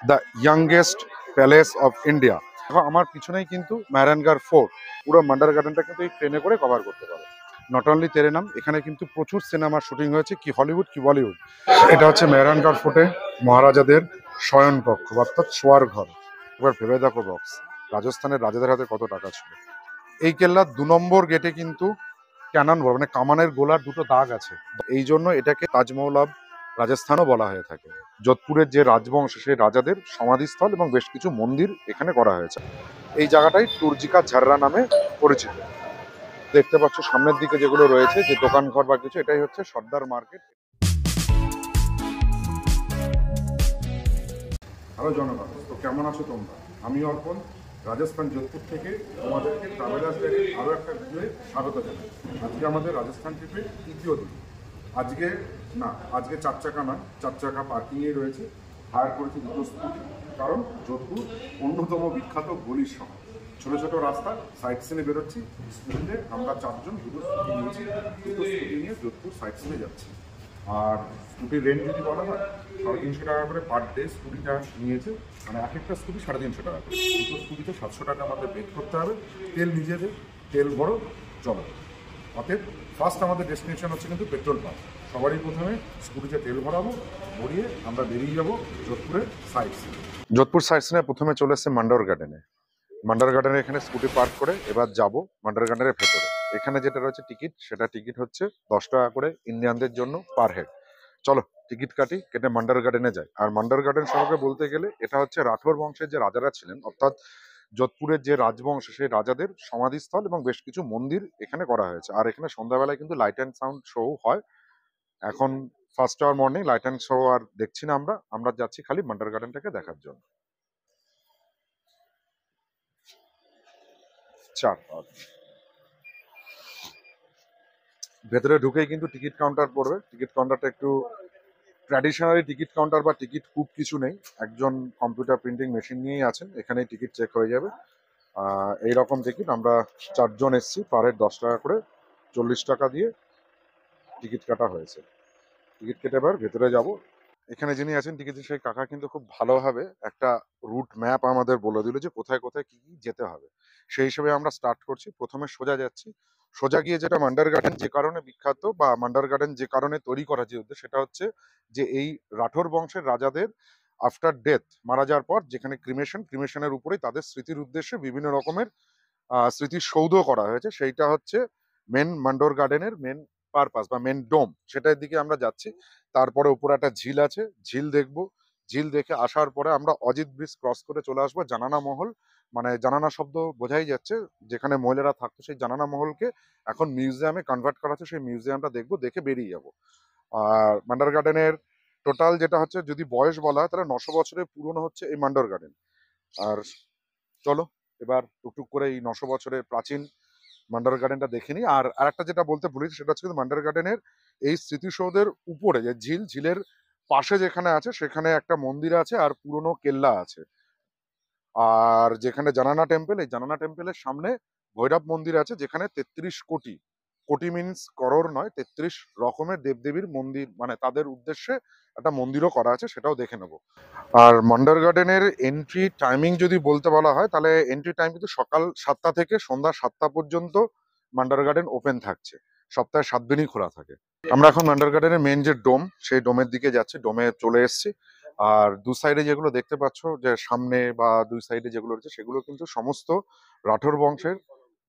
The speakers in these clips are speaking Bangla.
The youngest palace of India. আমার পিছনেই কিন্তু মেহরানগড় ফোর্ট। পুরো মান্ডার গার্ডেনটা কিন্তু এই ট্রেনে করে কভার করতে পারে। নট অনলি তেরেনাম, এখানে কিন্তু প্রচুর সিনেমার শুটিং হয়েছে, কি হলিউড কি বলিউড। এটা হচ্ছে মেহরানগড় ফোর্টে মহারাজাদের শয়ন কক্ষ অর্থাৎ শোয়ার ঘর। এবার ভেবে দেখো বক্স, রাজস্থানের রাজাদের হাতে কত টাকা ছিল। এই কেল্লার 2 নম্বর গেটে কিন্তু ক্যানন বল মানে কামানের গোলার 2টো দাগ আছে, এই জন্য এটাকে তাজমহল অব রাজস্থানও বলা হয়ে থাকে। যোধপুরের যে রাজবংশ সেই রাজাদের সমাধিস্থল এবং বেশ কিছু মন্দির এখানে করা হয়েছে। এই জায়গাটাই টুরজিকা ঝাররা নামে পরিচিত। দেখতে পাচ্ছ সামনের দিকে যেগুলো রয়েছে যে দোকানঘর বা কিছু, এটাই হচ্ছে সর্দার মার্কেট। হ্যালো জনগণ, তো কেমন আছো তোমরা? আমি অর্পণ, রাজস্থান যোধপুর থেকে তোমাদেরকে ট্রাভেলার্স গাইডে আরও একটা ভিডিওয়ে স্বাগত জানাই। আজকে আমাদের রাজস্থান ট্রিপের তৃতীয় দিন। আজকে 4 চাকা নয়, 4 চাকা পার্কিংয়েই রয়েছে। হায়ার করেছি 2টো স্কুটি, কারণ যোধপুর অন্যতম বিখ্যাত গলির শহর। ছোটো ছোটো রাস্তা সাইট সিনে বেরোচ্ছি স্কুটিতে। আমরা 4 জন 2টো স্কুটি নিয়েছি, 2টো স্কুটি নিয়ে যোধপুর সাইট সিনে যাচ্ছি। আর স্কুটির রেন্ট যদি বলা হয় 350 টাকা করে পার ডে স্কুটিটা নিয়েছে, মানে এক একটা স্কুটি 350 টাকা করে। 2টো স্কুটিতে 700 টাকা আমাদের পে করতে হবে। তেল নিজেদের, তেল ভরো চলো। অতএব ফার্স্ট আমাদের ডেস্টিনেশন হচ্ছে কিন্তু পেট্রোল পাম্প। সবারই প্রথমে স্কুটিতে তেল ভরাবো, ভরিয়ে আমরা বেরিয়ে যাবো যোধপুরের সাইট সিন। যোধপুর সাইট সিনে প্রথমে চলে এসছে মান্ডার গার্ডেনে। মান্ডার গার্ডেনে এখানে স্কুটি পার্ক করে এবার যাব মান্ডার গার্ডেনের ভেতরে। এখানে যেটা রয়েছে টিকিট, সেটা টিকিট হচ্ছে 10 টাকা করে ইন্ডিয়ানদের জন্য পার হেড। চলো টিকিট কাটি, কেটে মান্ডার গার্ডেনে যাই। আর মান্ডার গার্ডেন সম্পর্কে বলতে গেলে এটা হচ্ছে রাঠোর বংশের যে রাজারা ছিলেন, অর্থাৎ যোধপুরের যে রাজবংশ সেই রাজাদের সমাধিস্থল এবং বেশ কিছু মন্দির এখানে করা হয়েছে। আর এখানে সন্ধ্যাবেলায় কিন্তু লাইট অ্যান্ড সাউন্ড শো হয়। এখন first hour morning, light and show আর দেখছি না আমরা যাচ্ছি খালি মান্ডার গার্ডেনটাকে দেখার জন্য। ভেতরে ঢুকেই কিন্তু টিকিট কাউন্টার পড়বে। টিকিট কাউন্টারটা একটু ট্র্যাডিশনালি টিকিট কাউন্টার বা টিকিট খুব কিছু নেই, একজন কম্পিউটার প্রিন্টিং মেশিন নিয়েই আছেন, এখানেই টিকিট চেক হয়ে যাবে। এইরকম টিকিট আমরা 4 জন এসছি, পার হেড 10 টাকা করে, 40 টাকা দিয়ে টিকিট কাটা হয়েছে। টিকিট কেটে এবার ভেতরে যাব। এখানে যিনি আছেন টিকিটের সেই কাকা কিন্তু খুব ভালোভাবে একটা রুট ম্যাপ আমাদের বলে দিল যে কোথায় কোথায় কি কি যেতে হবে। সেই হিসেবে আমরা স্টার্ট করছি। প্রথমে সোজা যাচ্ছি, সোজা গিয়ে যেটা মান্ডার গার্ডেন যে কারণে বিখ্যাত বা মান্ডার গার্ডেন যে কারণে তৈরি করা যে উদ্দেশ্য, সেটা হচ্ছে যে এই রাঠোর বংশের রাজাদের আফটার ডেথ, মারা যাওয়ার পর যেখানে ক্রিমেশনের উপরেই তাদের স্মৃতির উদ্দেশ্যে বিভিন্ন রকমের স্মৃতিসৌধ করা হয়েছে। সেইটা হচ্ছে মেন মান্ডোর গার্ডেনের মেন পারপাস বা মেন ডোম, সেটার দিকে আমরা যাচ্ছি। তারপরে উপরে একটা ঝিল আছে, ঝিল দেখব। ঝিল দেখে আসার পরে আমরা অজিত ব্রিজ ক্রস করে চলে আসবো জানানা মহল। মানে জানানা শব্দ বোঝাই যাচ্ছে, যেখানে মহিলারা থাকতো সেই জানানা মহলকে এখন মিউজিয়ামে কনভার্ট করা হচ্ছে। সেই মিউজিয়ামটা দেখবো, দেখে বেরিয়ে যাব। আর মান্ডার গার্ডেনের টোটাল যেটা হচ্ছে, যদি বয়স বলা হয় তাহলে 900 বছরের পুরনো হচ্ছে এই মান্ডার গার্ডেন। আর চলো এবার টুকটুক করে এই 900 বছরের প্রাচীন মান্ডার গার্ডেনটা দেখে নিই। আর আরেকটা যেটা বলতে ভুলেছি, সেটা হচ্ছে মান্ডার গার্ডেনের এই স্মৃতিসৌধের উপরে যে ঝিলের পাশে যেখানে আছে সেখানে একটা মন্দির আছে আর পুরনো কেল্লা আছে। আর যেখানে জানানা টেম্পল, এই জানানা টেম্পলের সামনে ভৈরব মন্দির আছে, যেখানে 33 কোটি, কোটি মিনস করোড় নয়, 33 রকমের দেবদেবীর মন্দির, মানে তাদের উদ্দেশ্যে একটা মন্দিরও করা আছে, সেটাও দেখে নেবো। আর মান্ডার গার্ডেনের এন্ট্রি টাইমিং যদি বলতে বলা হয়, তাহলে এন্ট্রি টাইম কিন্তু সকাল 7টা থেকে সন্ধ্যা 7টা পর্যন্ত মান্ডার গার্ডেন ওপেন থাকছে। সপ্তাহে 7 দিনই খোলা থাকে। আমরা এখন মান্ডার গার্ডেনের মেন যে ডোম, সেই ডোমের দিকে যাচ্ছি। ডোমে চলে এসেছি। আর দু সাইডে যেগুলো দেখতে পাচ্ছ, যে সামনে বা দুই সাইডে যেগুলো রয়েছে, সেগুলো কিন্তু সমস্ত রাঠোর বংশের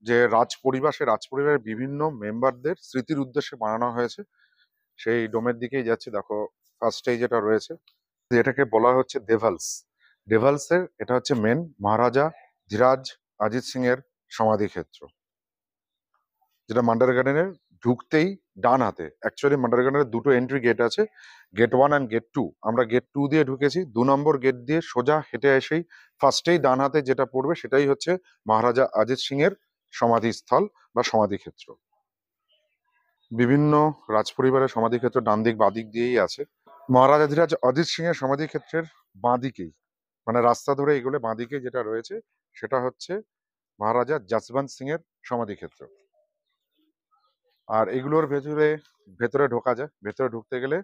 যে রাজ পরিবার, সেই রাজ পরিবারের বিভিন্ন মেম্বারদের স্মৃতির উদ্দেশ্যে বানানো হয়েছে। সেই ডোমের দিকেই যাচ্ছি। দেখো ফার্স্টেই যেটা রয়েছে, এটাকে বলা হচ্ছে ডেভালস। ডেভালসের এটা হচ্ছে মেন মহারাজা ধীরাজ অজিত সিং এর সমাধি ক্ষেত্র, যেটা মান্ডার গার্ডেনের ঢুকতেই ডান হাতে। অ্যাকচুয়ালি মান্ডার গার্ডেনের 2টো এন্ট্রি গেট আছে, গেট 1 অ্যান্ড গেট 2। আমরা গেট 2 দিয়ে ঢুকেছি। 2 নম্বর গেট দিয়ে সোজা হেঁটে এসেই ফার্স্টেই ডান হাতে যেটা পড়বে সেটাই হচ্ছে মহারাজা অজিত সিং এর সমাধিস্থল বা সমাধি ক্ষেত্র। বিভিন্ন রাজ পরিবারের সমাধি ক্ষেত্র ডান দিক বাঁ দিক দিয়েই আছে। মহারাজা ধীরাজ অজিত সিং এর সমাধি ক্ষেত্রের বাঁ দিকেই, মানে রাস্তা ধরে এগুলো বাঁ দিকে যেটা রয়েছে সেটা হচ্ছে মহারাজা যশবন্ত সিং এর সমাধি ক্ষেত্র। আর এগুলোর ভেতরে ভেতরে ঢোকা যায়, ভেতরে ঢুকতে গেলে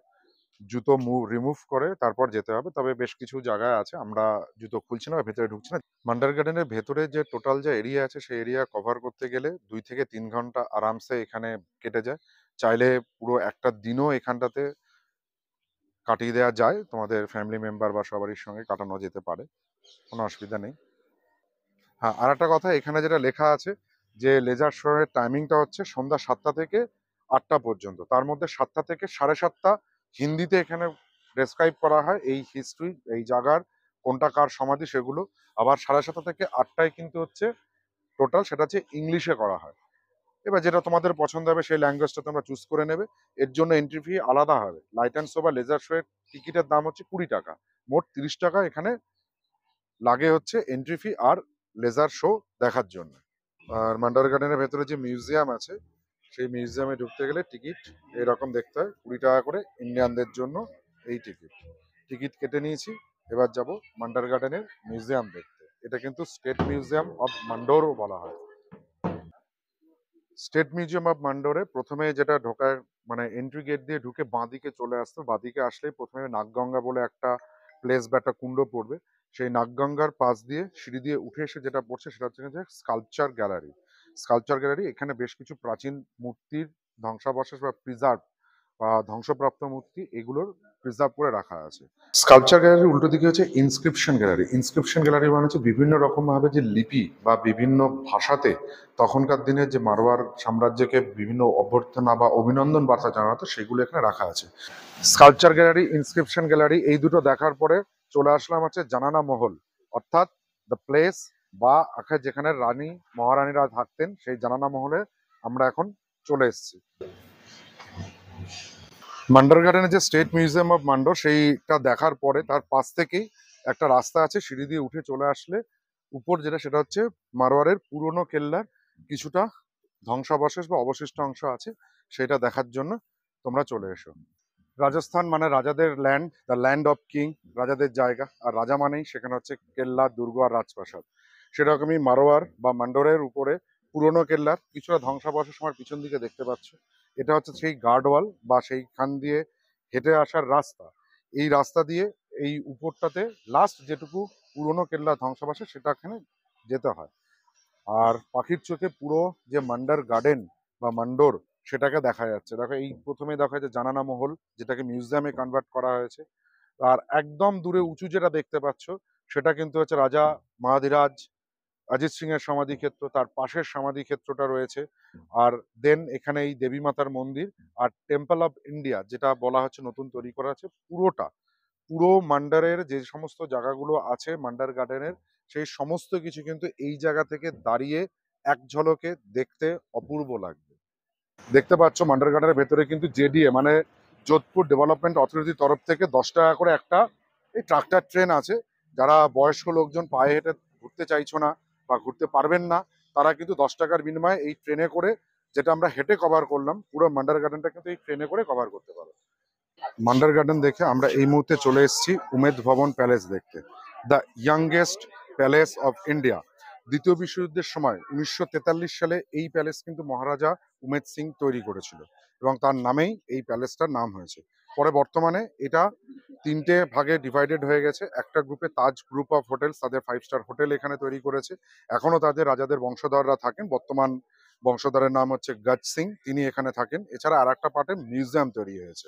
জুতো রিমুভ করে তারপর যেতে হবে। তবে বেশ কিছু জায়গায় আছে আমরা জুতো খুলছি না বা ভেতরে ঢুকছি না। মান্ডার গার্ডেনের ভেতরে যে টোটাল যে এরিয়া আছে সেই এরিয়া কভার করতে গেলে 2 থেকে 3 ঘন্টা আরামসে এখানে কেটে যায়। চাইলে পুরো একটা দিনও এখানটাতে কাটিয়ে দেওয়া যায়, তোমাদের ফ্যামিলি মেম্বার বা সবারই সঙ্গে কাটানো যেতে পারে, কোনো অসুবিধা নেই। হ্যাঁ, আর একটা কথা, এখানে যেটা লেখা আছে যে লেজার শো এর টাইমিংটা হচ্ছে সন্ধ্যা 7টা থেকে 8টা পর্যন্ত। তার মধ্যে 7টা থেকে 7:30 হিন্দিতে এখানে ডেসক্রাইব করা হয় এই হিস্ট্রি, এই জায়গার কোনটা কার সমাধি সেগুলো। আবার 7:30 থেকে 8টায় কিন্তু হচ্ছে টোটাল, সেটা হচ্ছে ইংলিশে করা হয়। এবার যেটা তোমাদের পছন্দ হবে সেই ল্যাঙ্গুয়েজটা তোমরা চুজ করে নেবে। এর জন্য এন্ট্রি ফি আলাদা হবে। লাইট অ্যান্ড শো বা লেজার শো এর টিকিটের দাম হচ্ছে 20 টাকা। মোট 30 টাকা এখানে লাগে হচ্ছে এন্ট্রি ফি আর লেজার শো দেখার জন্য। আর মান্ডার গার্ডেনের ভেতরে যে মিউজিয়াম আছে সেই মিউজিয়ামে ঢুকতে গেলে টিকিট এরকম দেখতে হয়, 20 টাকা করে ইন্ডিয়ানদের জন্য এই টিকিট। টিকিট কেটে নিয়েছি, এবার যাব মান্ডার গার্ডেনের মিউজিয়াম দেখতে। এটা কিন্তু স্টেট মিউজিয়াম অফ মান্ডোরও বলা হয়। স্টেট মিউজিয়াম অফ মান্ডোরে প্রথমে যেটা ঢোকায়, মানে এন্ট্রি গেট দিয়ে ঢুকে বাঁদিকে চলে আসতো, বাঁদিকে আসলেই প্রথমে নাগগঙ্গা বলে একটা প্লেস বা একটা কুণ্ড পড়বে। সেই নাগগঙ্গার পাশ দিয়ে সিঁড়ি দিয়ে উঠে এসে যেটা পড়ছে সেটা হচ্ছে স্কাল্পচার গ্যালারি। স্কাল্পচার গ্যালারি, এখানে বেশ কিছু প্রাচীন মূর্তির ধ্বংসাবশেষ বা প্রিজার্ভ বা ধ্বংসপ্রাপ্ত মূর্তি এগুলোর প্রিজার্ভ করে রাখা আছে। স্কাল্পচার গ্যালারির উল্টো দিকে হচ্ছে ইনস্ক্রিপশন গ্যালারি। ইনস্ক্রিপশন গ্যালারি মানে হচ্ছে বিভিন্ন রকম ভাবে যে লিপি বা বিভিন্ন ভাষাতে তখনকার দিনে যে মারওয়ার সাম্রাজ্যকে বিভিন্ন অভ্যর্থনা বা অভিনন্দন বার্তা জানাতো সেগুলো এখানে রাখা আছে। স্কাল্পচার গ্যালারি, ইনস্ক্রিপশন গ্যালারি এই দুটো দেখার পরে চলে আসলাম হচ্ছে জানানা মহল, অর্থাৎ দ্য প্লেস বা যেখানে রানী মহারানীরা থাকতেন সেই জানানা মহলে আমরা এখন চলে এসেছি। মান্ডার গার্ডেনের যে স্টেট মিউজিয়াম অফ মান্ডোর সেইটা দেখার পরে তার পাশ থেকেই একটা রাস্তা আছে, সিঁড়ি দিয়ে উঠে চলে আসলে উপর যেটা সেটা হচ্ছে মারওয়ারের পুরনো কেল্লার কিছুটা ধ্বংসাবশেষ বা অবশিষ্ট অংশ আছে, সেটা দেখার জন্য তোমরা চলে এসো। রাজস্থান মানে রাজাদের land, the land of king, রাজাদের জায়গা। আর রাজা মানেই সেখানে হচ্ছে কেল্লা, দুর্গ আর রাজপ্রাসাদ। সেরকমই মারোয়ার বা মান্ডোরের উপরে পুরনো কেল্লার কিছুটা ধ্বংসাবশেষ আমার পিছন দিকে দেখতে পাচ্ছ। এটা হচ্ছে সেই গার্ডওয়াল বা সেইখান দিয়ে হেঁটে আসার রাস্তা। এই রাস্তা দিয়ে এই উপরটাতে লাস্ট যেটুকু পুরনো কেল্লা ধ্বংসাবশেষ সেটা এখানে যেতে হয়। আর পাখির চোখে পুরো যে মান্ডার গার্ডেন বা মান্ডোর সেটাকে দেখা যাচ্ছে। দেখো এই প্রথমে দেখা যাচ্ছে জানানা মহল, যেটাকে মিউজিয়ামে কনভার্ট করা হয়েছে। আর একদম দূরে উঁচু যেটা দেখতে পাচ্ছ সেটা কিন্তু হচ্ছে রাজা মহাধিরাজ অজিত সিং এর সমাধি ক্ষেত্র, তার পাশের সমাধি ক্ষেত্রটা রয়েছে। আর দেন এখানে এই দেবী মাতার মন্দির আর টেম্পল অফ ইন্ডিয়া যেটা বলা হচ্ছে নতুন তৈরি করা আছে। পুরো মান্ডারের যে সমস্ত জায়গাগুলো আছে মান্ডার গার্ডেনের, সেই সমস্ত কিছু কিন্তু এই জায়গা থেকে দাঁড়িয়ে এক ঝলকে দেখতে অপূর্ব লাগবে। দেখতে পাচ্ছ মান্ডার গার্ডেনের ভেতরে কিন্তু জেডিএ মানে যোধপুর ডেভেলপমেন্ট অথরিটির তরফ থেকে 10 টাকা করে একটা এই ট্রাক্টর ট্রেন আছে। যারা বয়স্ক লোকজন পায়ে হেঁটে ঘুরতে চাইছো না বা ঘুরতে পারবেন না, তারা কিন্তু 10 টাকার বিনিময়ে এই ট্রেনে করে, যেটা আমরা হেঁটে কভার করলাম, পুরো মান্ডার গার্ডেনটা কিন্তু এই ট্রেনে করে কভার করতে পারো। মান্ডার গার্ডেন দেখে আমরা এই মুহূর্তে চলে এসেছি উমেদ ভবন প্যালেস দেখতে, the youngest palace of India. দ্বিতীয় বিশ্বযুদ্ধের সময় 1943 সালে এই প্যালেস কিন্তু মহারাজা উমেদ সিং তৈরি করেছিল এবং তার নামেই এই প্যালেসটার নাম হয়েছে। পরে বর্তমানে এটা 3টে ভাগে ডিভাইডেড হয়ে গেছে। একটা গ্রুপে তাজ গ্রুপ অফ হোটেল, তাদের 5 স্টার হোটেল এখানে তৈরি করেছে। এখনো তাদের রাজাদের বংশধররা থাকেন, বর্তমান বংশধরের নাম হচ্ছে গজ সিং, তিনি এখানে থাকেন। এছাড়া আর একটা পার্টে মিউজিয়াম তৈরি হয়েছে।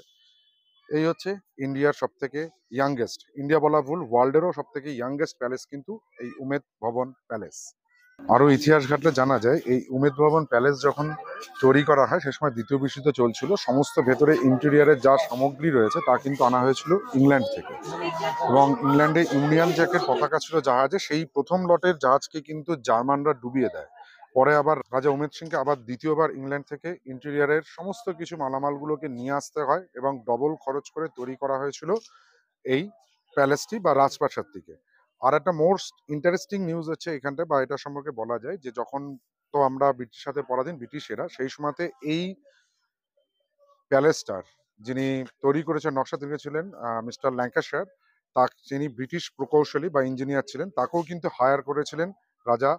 এই হচ্ছে ইন্ডিয়ার সব থেকে ইয়াংগেস্ট, ইন্ডিয়া বলা ভুল, ওয়ার্ল্ডেরও সব থেকে ইয়াংগেস্ট প্যালেস কিন্তু এই উমেদ ভবন প্যালেস। আরো ইতিহাস ঘাটলে জানা যায় এই উমেদ ভবন প্যালেস যখন তৈরি করা হয় সে সময় দ্বিতীয় বিশ্বযুদ্ধ চলছিল। সমস্ত ভেতরে ইন্টেরিয়ারের যা সামগ্রী রয়েছে তা কিন্তু আনা হয়েছিল ইংল্যান্ড থেকে, এবং ইংল্যান্ডে ইউনিয়ন জ্যাকের পতাকা ছিল জাহাজে। সেই প্রথম লটের জাহাজকে কিন্তু জার্মানরা ডুবিয়ে দেয়। পরে আবার রাজা উমেদ সিংকে আবার দ্বিতীয়বার ইংল্যান্ড থেকে ইন্টেরিয়ারের সমস্ত কিছু মালামালগুলোকে নিয়ে আসতে হয় এবং ডবল খরচ করে তৈরি করা হয়েছিল এই প্যালেসটি বা রাজপ্রাসাদটিকে। আর একটা মোস্ট ইন্টারেস্টিং নিউজ হচ্ছে এখানটা, বা এটা সম্পর্কে বলা যায় যে যখন তো আমরা ব্রিটিশ সাথে পরাধীন, ব্রিটিশেরা সেই সময়তে এই প্যালেসটার যিনি তৈরি করেছেন, নকশা তিনি ছিলেন মিস্টার ল্যাঙ্কাশায়ার। তা যিনি ব্রিটিশ প্রকৌশলী বা ইঞ্জিনিয়ার ছিলেন, তাকেও কিন্তু হায়ার করেছিলেন রাজা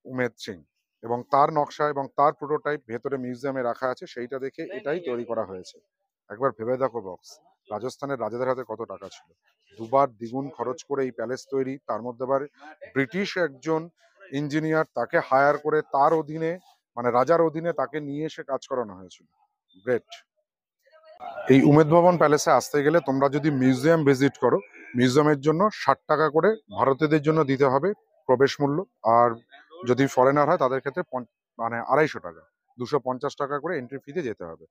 উমেদ সিং। এবং তার নকশা এবং তার প্রোটোটাইপ ভেতরে মিউজিয়ামে রাখা আছে, সেইটা দেখে এটাই তৈরি করা হয়েছে। একবার ভেবে দেখো বক্স, রাজস্থানের রাজাদের হাতে কত টাকা ছিল, দুবার দ্বিগুণ খরচ করে এই প্যালেস তৈরি, তার মধ্যে আবার ব্রিটিশ একজন ইঞ্জিনিয়ার তাকে হায়ার করে তার অধীনে, মানে রাজার অধীনে তাকে নিয়ে এসে কাজ করানো হয়েছিল। গ্রেট। এই উমেদ ভবন প্যালেসে আসতে গেলে তোমরা যদি মিউজিয়াম ভিজিট করো, মিউজিয়ামের জন্য 60 টাকা করে ভারতীয়দের জন্য দিতে হবে প্রবেশ মূল্য। আর যদি ফরেনার হয় তাদের ক্ষেত্রে মানে 250 টাকা, 250 টাকা করে এন্ট্রি ফিতে যেতে হবে।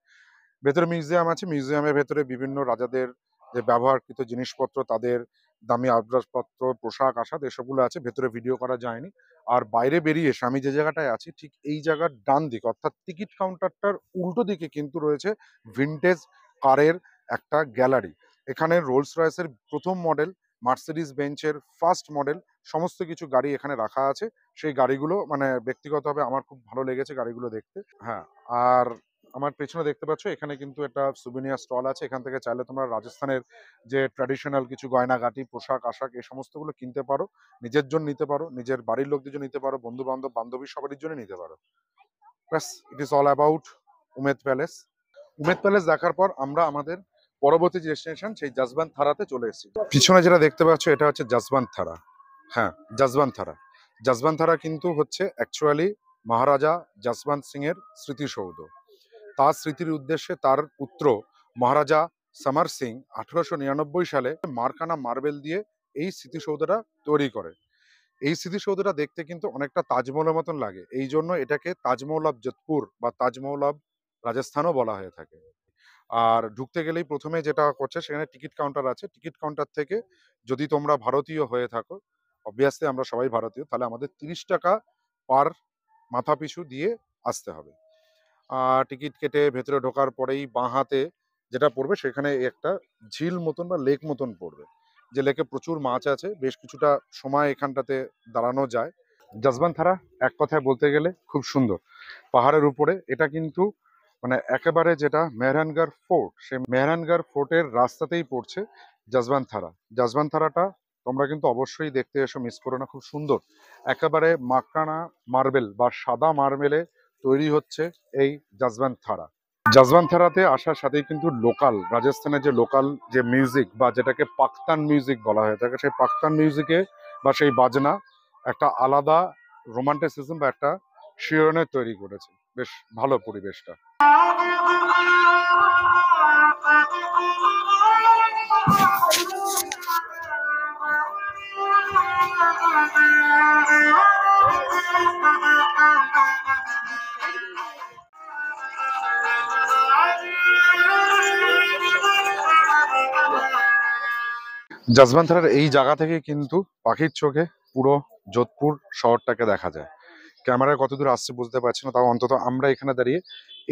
ভেতরে মিউজিয়াম আছে, মিউজিয়ামের ভেতরে বিভিন্ন রাজাদের যে ব্যবহারকৃত জিনিসপত্র, তাদের দামি আসবাবপত্র, পোশাক আশাক এসবগুলো আছে, ভেতরে ভিডিও করা যায়নি। আর বাইরে বেরিয়ে এসে আমি যে জায়গাটায় আছি ঠিক এই জায়গার ডান দিক অর্থাৎ টিকিট কাউন্টারটার উল্টো দিকে কিন্তু রয়েছে ভিনটেজ কারের একটা গ্যালারি। এখানে রোলস রয়েসের প্রথম মডেল, মার্সিডিজ বেঞ্চের ফার্স্ট মডেল, সমস্ত কিছু গাড়ি এখানে রাখা আছে। সেই গাড়িগুলো মানে ব্যক্তিগতভাবে আমার খুব ভালো লেগেছে গাড়িগুলো দেখতে। হ্যাঁ, আর আমার পেছনে দেখতে পাচ্ছ এখানে কিন্তু একটা সুভিনিয়ার স্টল আছে। এখান থেকে চাইলে তোমরা রাজস্থানের যে ট্র্যাডিশনাল কিছু গয়নাগাটি, পোশাক আশাক এই সমস্তগুলো কিনতে পারো, নিজের জন্য নিতে পারো, নিজের বাড়ির লোকদের জন্য নিতে পারো, বন্ধু বান্ধব বান্ধবী সবারই জন্য নিতে পারো। ব্যাস, it is all about Umaid Palace. Umaid Palace দেখার পর আমরা আমাদের পরবর্তী যে ডেস্টিনেশন সেই জসবন্ত থারাতে চলে এসেছি। পিছনে যেটা দেখতে পাচ্ছ এটা হচ্ছে জসবন্ত থারা। হ্যাঁ, জসবন্ত থারা। জসবন্ত থারা কিন্তু হচ্ছে অ্যাকচুয়ালি মহারাজা যশবন্ত সিং এর স্মৃতিসৌধ। তার স্মৃতির উদ্দেশ্যে তার পুত্র মহারাজা সমর সিং 1899 সালে মার্কানা মার্বেল দিয়ে এই স্মৃতিসৌধটা তৈরি করে। এই স্মৃতিসৌধটা দেখতে কিন্তু অনেকটা তাজমহলের মতন লাগে, এই জন্য এটাকে তাজমহল অফ যোধপুর বা তাজমহল অফ রাজস্থানও বলা হয়ে থাকে। আর ঢুকতে গেলেই প্রথমে যেটা করছে সেখানে টিকিট কাউন্টার আছে। টিকিট কাউন্টার থেকে যদি তোমরা ভারতীয় হয়ে থাকো, অবভিয়াসলি আমরা সবাই ভারতীয়, তাহলে আমাদের 30 টাকা পার মাথা পিছু দিয়ে আসতে হবে। টিকিট কেটে ভেতরে ঢোকার পরেই বাঁ হাতে যেটা পড়বে সেখানে একটা ঝিল মতন বা লেক মতন পড়বে, যে লেকে প্রচুর মাছ আছে, বেশ কিছুটা সময় এখানটাতে দাঁড়ানো যায়। জসবন্ত থারা এক কথায় বলতে গেলে খুব সুন্দর, পাহাড়ের উপরে। এটা কিন্তু মানে একেবারে যেটা মেহরানগড় ফোর্ট, সেই মেহরানগড় ফোর্টের রাস্তাতেই পড়ছে জসবন্ত থারা। জসবন্ত থারাটা তোমরা কিন্তু অবশ্যই দেখতে এসো, মিস করো না, খুব সুন্দর। একেবারে মাকানা মার্বেল বা সাদা মার্বেলে তৈরি হচ্ছে এই জসবন্ত থারা। জসবন্ত থারাতে আসার সাথেই কিন্তু লোকাল রাজস্থানের যে লোকাল যে মিউজিক বা যেটাকে পাক্তান মিউজিক বলা হয়ে থাকে, সেই পাক্তান মিউজিকে বা সেই বাজনা একটা আলাদা রোমান্টিসিজম বা একটা শিহরণের তৈরি করেছে। বেশ ভালো পরিবেশটা। জসবন্ত থারার এই জায়গা থেকে কিন্তু পাখির চোখে পুরো যোধপুর শহরটাকে দেখা যায়। ক্যামেরায় কত দূর আসছে বুঝতে পারছি না, তাও অন্তত আমরা এখানে দাঁড়িয়ে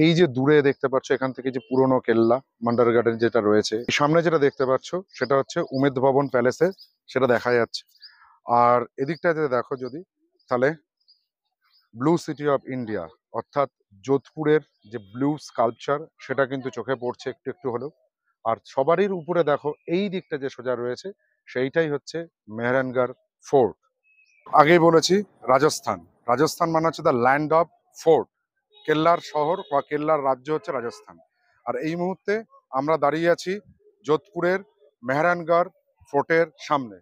এই যে দূরে দেখতে পাচ্ছ এখান থেকে যে পুরনো কেল্লা মান্ডার গার্ডেন যেটা রয়েছে, সামনে যেটা দেখতে পাচ্ছ সেটা হচ্ছে উমেদ ভবন প্যালেসে, সেটা দেখা যাচ্ছে। আর এদিকটাতে দেখো যদি, তাহলে ব্লু সিটি অফ ইন্ডিয়া অর্থাৎ যোধপুরের যে ব্লু স্কাল্পচার সেটা কিন্তু চোখে পড়ছে একটু একটু হলেও। আর সবারই উপরে দেখো এই দিকটা যে সোজা রয়েছে সেইটাই হচ্ছে মেহরানগড় ফোর্ট। আগেই বলেছি রাজস্থান, রাজস্থান মানে হচ্ছে দ্য ল্যান্ড অফ ফোর্ট, কেল্লার শহর বা কেল্লার রাজ্য হচ্ছে রাজস্থান। আর এই মুহূর্তে আমরা দাঁড়িয়ে আছি যোধপুরের মেহরানগড় ফোর্টের সামনে।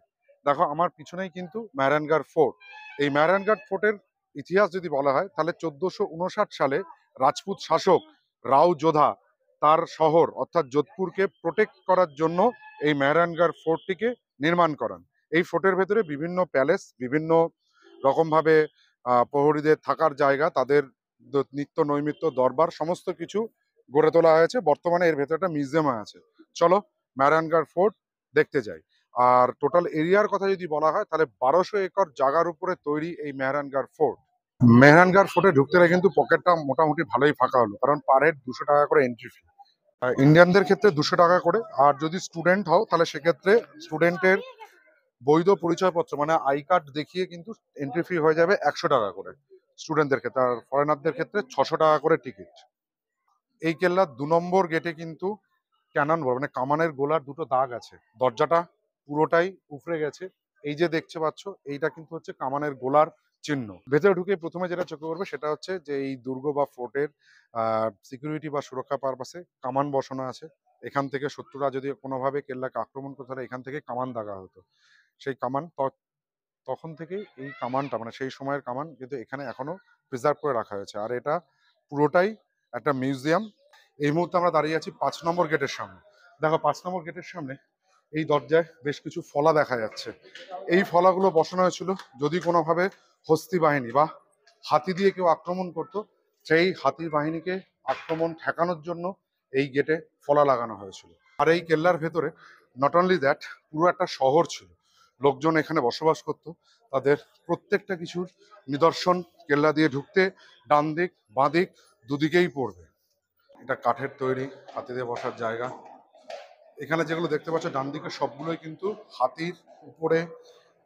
দেখো আমার পিছনেই কিন্তু মেহরানগড় ফোর্ট। এই মেহরানগড় ফোর্টের ইতিহাস যদি বলা হয় তাহলে 1459 সালে রাজপুত শাসক রাও যোধা তার শহর অর্থাৎ যোধপুরকে প্রোটেক্ট করার জন্য এই মেহরানগড় ফোর্টটিকে নির্মাণ করান। এই ফোর্টের ভেতরে বিভিন্ন প্যালেস, বিভিন্ন রকমভাবে প্রহরীদের থাকার জায়গা, তাদের নিত্য নৈমিত্য দরবার সমস্ত কিছু গড়ে তোলা হয়েছে। বর্তমানে এর ভেতরে একটা মিউজিয়াম আছে। চলো মেহরানগড় ফোর্ট দেখতে যাই। আর টোটাল এরিয়ার কথা যদি বলা হয় তাহলে 1200 একর জায়গার উপরে তৈরি এই মেহরানগড় ফোর্ট। মেহরানগড় ফোর্টে ঢুকতে গেলে কিন্তু পকেটটা মোটামুটি ভালোই ফাঁকা হলো, কারণ পার হেড 200 টাকা করে এন্ট্রি ফি। ইন্ডিয়ানদের ক্ষেত্রে 200 টাকা করে, আর যদি স্টুডেন্ট হও তাহলে সেক্ষেত্রে স্টুডেন্টের বৈধ পরিচয়পত্র মানে আই কার্ড দেখিয়ে কিন্তু এন্ট্রি ফি হয়ে যাবে 100 টাকা করে স্টুডেন্টদের ক্ষেত্রে, আর ফরেনারদের ক্ষেত্রে 600 টাকা করে টিকিট। এই কেল্লার 2 নম্বর গেটে কিন্তু ক্যানন বল মানে কামানের গোলার দুটো দাগ আছে, দরজাটা পুরোটাই উপড়ে গেছে। এই যে দেখতে পাচ্ছ এইটা কিন্তু হচ্ছে কামানের গোলার চিহ্ন। ভেতরে ঢুকে প্রথমে যেটা চোখে পড়বে সেটা হচ্ছে যে এই দুর্গ বা ফোর্টের সিকিউরিটি বা সুরক্ষা পারপাসে কামান বসানো আছে। এখান থেকে শত্রুরা যদি কোনোভাবে কেল্লাকে আক্রমণ করতে, তাহলে এখান থেকে কামান দাগা হতো। সেই কামান তখন থেকেই এই কামানটা, মানে সেই সময়ের কামান কিন্তু এখানে এখনো প্রিজার্ভ করে রাখা হয়েছে। আর এটা পুরোটাই একটা মিউজিয়াম। এই মুহূর্তে আমরা দাঁড়িয়ে আছি ৫ নম্বর গেটের সামনে। দেখো ৫ নম্বর গেটের সামনে এই দরজায় বেশ কিছু ফলা দেখা যাচ্ছে। এই ফলাগুলো বসানো হয়েছিল যদি কোনোভাবে হস্তি বাহিনী বা হাতি দিয়ে কেউ আক্রমণ করতো, সেই হাতি বাহিনীকে আক্রমণ ঠেকানোর জন্য এই গেটে ফলা লাগানো হয়েছিল। আর এই কেল্লার ভেতরে নট অনলি দ্যাট, পুরো একটা শহর ছিল, লোকজন এখানে বসবাস করত। তাদের প্রত্যেকটা কিছুর নিদর্শন কেল্লা দিয়ে ঢুকতে ডান দিক বাঁ দিক দুদিকেই পড়বে। এটা কাঠের তৈরি, হাতিদের বসার জায়গা। এখানে যেগুলো দেখতে পাচ্ছ ডান দিকে সবগুলোই কিন্তু হাতির উপরে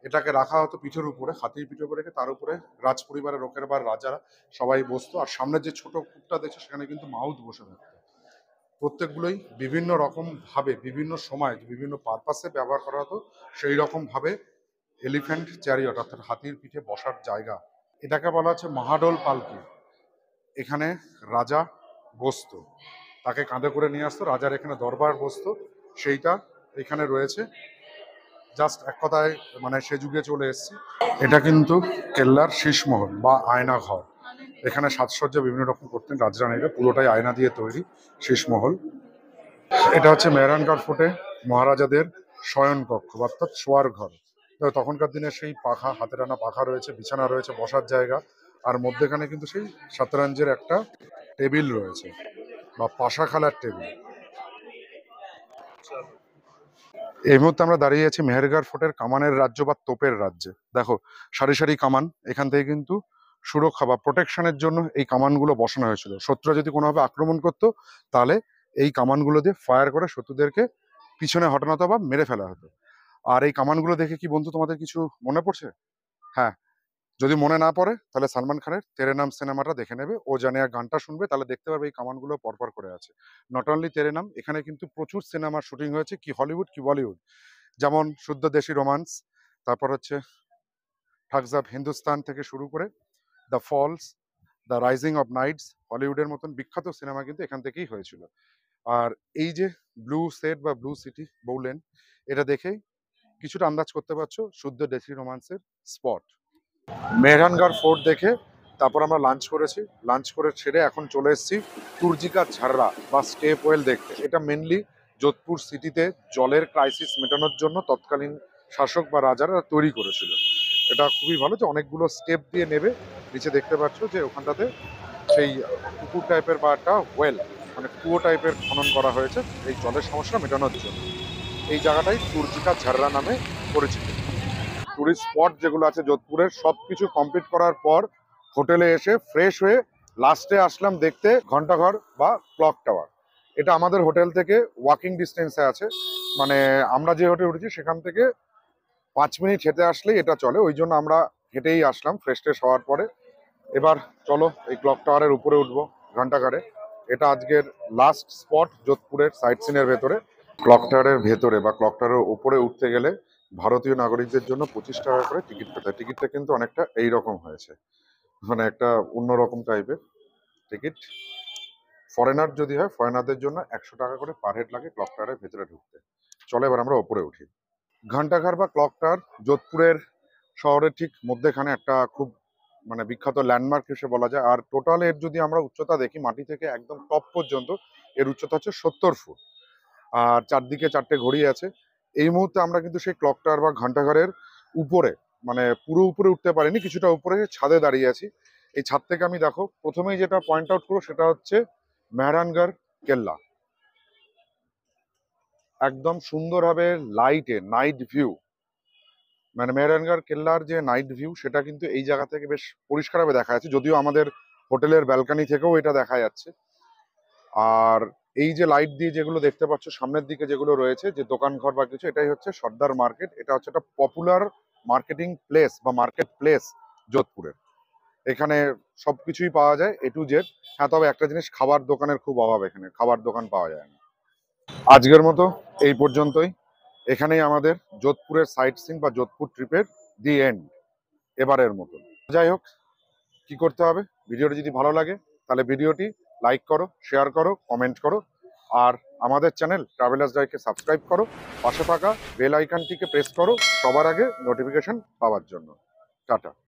এটাকে রাখা হতো, পিঠের উপরে, হাতির পিঠের উপরে রেখে তার উপরে রাজ পরিবারের লোকের বা রাজারা সবাই বসতো। আর সামনে যে ছোট কূপটা দেখছো সেখানে কিন্তু মাউথ বসে থাকতো। প্রত্যেকগুলোই বিভিন্ন রকম ভাবে বিভিন্ন সময় বিভিন্ন পারপাসে ব্যবহার করা হতো। সেই রকম ভাবে এলিফ্যান্ট চ্যারিয়ট অর্থাৎ হাতির পিঠে বসার জায়গা, এটাকে বলা হচ্ছে মহাডোল পালকি। এখানে রাজা বসতো, তাকে কাঁধে করে নিয়ে আসতো, রাজার এখানে দরবার বসতো, সেইটা এখানে রয়েছে। জাস্ট এক কথায় মানে সে যুগে চলে এসেছি। এটা কিন্তু কেল্লার শীষমহল বা আয়না ঘর। এখানে সাজসজ্জা বিভিন্ন রকম করতেন রাজরানীরা, পুরোটাই আয়না দিয়ে তৈরি শীষমহল। এটা হচ্ছে মেহরানগড় ফোর্টে মহারাজাদের শয়ন কক্ষ অর্থাৎ শোয়ার ঘর। তখনকার দিনে সেই পাখা, হাতে টানা পাখা রয়েছে, বিছানা রয়েছে, বসার জায়গা, আর মধ্যেখানে কিন্তু সেই শতরঞ্জের একটা টেবিল রয়েছে বা পাশা খেলার টেবিল। এই মুহূর্তে আমরা দাঁড়িয়ে আছি মেহেরগড় ফোর্টের কামানের রাজ্য বা তোপের রাজ্যে। দেখো সারি সারি কামান, এখান থেকে কিন্তু সুরক্ষা বা প্রোটেকশনের জন্য এই কামানগুলো বসানো হয়েছিল। শত্রুরা যদি কোনোভাবে আক্রমণ করতো, তাহলে এই কামানগুলো দিয়ে ফায়ার করে শত্রুদেরকে পিছনে হটানো হতো বা মেরে ফেলা হতো। আর এই কামানগুলো দেখে কি বন্ধু তোমাদের কিছু মনে পড়ছে? হ্যাঁ, যদি মনে না পড়ে তাহলে সালমান খানের তেরে নাম সিনেমাটা দেখে নেবে, ও জানে গানটা শুনবে, তাহলে দেখতে পাবে এই কামানগুলো পরপর করে আছে। নট অনলি তেরে নাম, এখানে কিন্তু প্রচুর সিনেমার শুটিং হয়েছে, কি হলিউড কি বলিউড। যেমন শুদ্ধ দেশি রোমান্স, তারপর হচ্ছে ঠাগস অফ হিন্দুস্তান থেকে শুরু করে the falls, the rising of knights, হলিউডের মতন বিখ্যাত সিনেমা কিন্তু এখান থেকেই হয়েছিল। আর এই যে ব্লু সেট বা ব্লু সিটি বললেন, এটা দেখেই কিছুটা আন্দাজ করতে পারছো শুদ্ধ দেশি রোমান্সের স্পট। মেহরানগড় ফোর্ট দেখে তারপর আমরা লাঞ্চ করেছি। লাঞ্চ করে ছেড়ে এখন চলে এসেছি তুর্জিকা ঝাররা বা স্টেপ ওয়েল দেখতে। এটা মেনলি যোধপুর সিটিতে জলের ক্রাইসিস মেটানোর জন্য তৎকালীন শাসক বা রাজারা তৈরি করেছিল। এটা খুবই ভালো যে অনেকগুলো স্টেপ দিয়ে নেবে, নিচে দেখতে পাচ্ছ যে ওখানটাতে সেই পুকুর টাইপের বা একটা ওয়েল মানে কুয়ো টাইপের খনন করা হয়েছে এই জলের সমস্যা মেটানোর জন্য। এই জায়গাটাই তুর্জিকা ঝাররা নামে পরিচিত। টুরিস্ট স্পট যেগুলো আছে যোধপুরের সব কিছু কমপ্লিট করার পর হোটেলে এসে ফ্রেশ হয়ে লাস্টে আসলাম দেখতে ঘন্টাঘর বা ক্লক টাওয়ার। এটা আমাদের হোটেল থেকে ওয়াকিং ডিস্টেন্সে আছে, মানে আমরা যে হোটেলে উঠেছি সেখান থেকে 5 মিনিট হেঁটে আসলেই এটা চলে, ওই জন্য আমরা হেঁটেই আসলাম ফ্রেশ ট্রেশ হওয়ার পরে। এবার চলো এই ক্লক টাওয়ারের উপরে উঠবো ঘন্টাঘরে। এটা আজকের লাস্ট স্পট যোধপুরের সাইট সিনের ভেতরে। ক্লক টাওয়ারের ভেতরে বা ক্লক টাওয়ারের উপরে উঠতে গেলে ভারতীয় নাগরিকদের জন্য 25 টাকা করে টিকিট পেতে হয়। টিকিটটা কিন্তু অনেকটা এইরকম হয়েছে, মানে একটা অন্যরকম টাইপের টিকিট। ফরেনার যদি হয়, ফরেনারদের জন্য 100 টাকা করে পার হেড লাগে ক্লক টাওয়ারের ভেতরে ঢুকতে। চলো এবার আমরা ওপরে উঠি। ঘন্টাঘর বা ক্লক টাওয়ার যোধপুরের শহরের ঠিক মধ্যেখানে একটা খুব মানে বিখ্যাত ল্যান্ডমার্ক হিসেবে বলা যায়। আর টোটাল এর যদি আমরা উচ্চতা দেখি মাটি থেকে একদম টপ পর্যন্ত, এর উচ্চতা হচ্ছে 70 ফুট। আর চারদিকে 4টে ঘড়ি আছে। এই মুহূর্তে আমরা কিন্তু সেই ক্লক টাওয়ার বা ঘন্টাঘরের উপরে, মানে পুরো উপরে উঠতে পারিনি, কিছুটা উপরে ছাদে দাঁড়িয়ে আছি। এই ছাদ থেকে আমি দেখো প্রথমেই যেটা পয়েন্ট আউট করবো সেটা হচ্ছে মেহরানগড় কেল্লা। একদম সুন্দরভাবে লাইটে নাইট ভিউ, মানে মেহরানগড় কেল্লার যে নাইট ভিউ সেটা কিন্তু এই জায়গা থেকে বেশ পরিষ্কারভাবে দেখা যাচ্ছে, যদিও আমাদের হোটেলের ব্যালকানি থেকেও এটা দেখা যাচ্ছে। আর এই যে লাইট দিয়ে যেগুলো দেখতে পাচ্ছ সামনের দিকে যেগুলো রয়েছে যে দোকান ঘর বা কিছু, এটাই হচ্ছে সর্দার মার্কেট। এটা হচ্ছে একটা পপুলার মার্কেটিং প্লেস বা মার্কেট প্লেস যোধপুরের। এখানে সবকিছুই পাওয়া যায় এ টু জেড। হ্যাঁ, তবে একটা জিনিস, খাবার দোকানের খুব অভাব, এখানে খাবার দোকান পাওয়া যায় না। আজকের মতো এই পর্যন্তই। এখানেই আমাদের যোধপুরের সাইট সিন বা যোধপুর ট্রিপের দি এন্ড এবারের মতো। যাই হোক, কি করতে হবে, ভিডিওটি যদি ভালো লাগে তাহলে ভিডিওটি লাইক করো, শেয়ার করো, কমেন্ট করো, আর আমাদের চ্যানেল ট্রাভেলার্স ডাইকে সাবস্ক্রাইব করো, পাশে থাকা বেল আইকনটিকে প্রেস করো সবার আগে নোটিফিকেশন পাওয়ার জন্য। টাটা।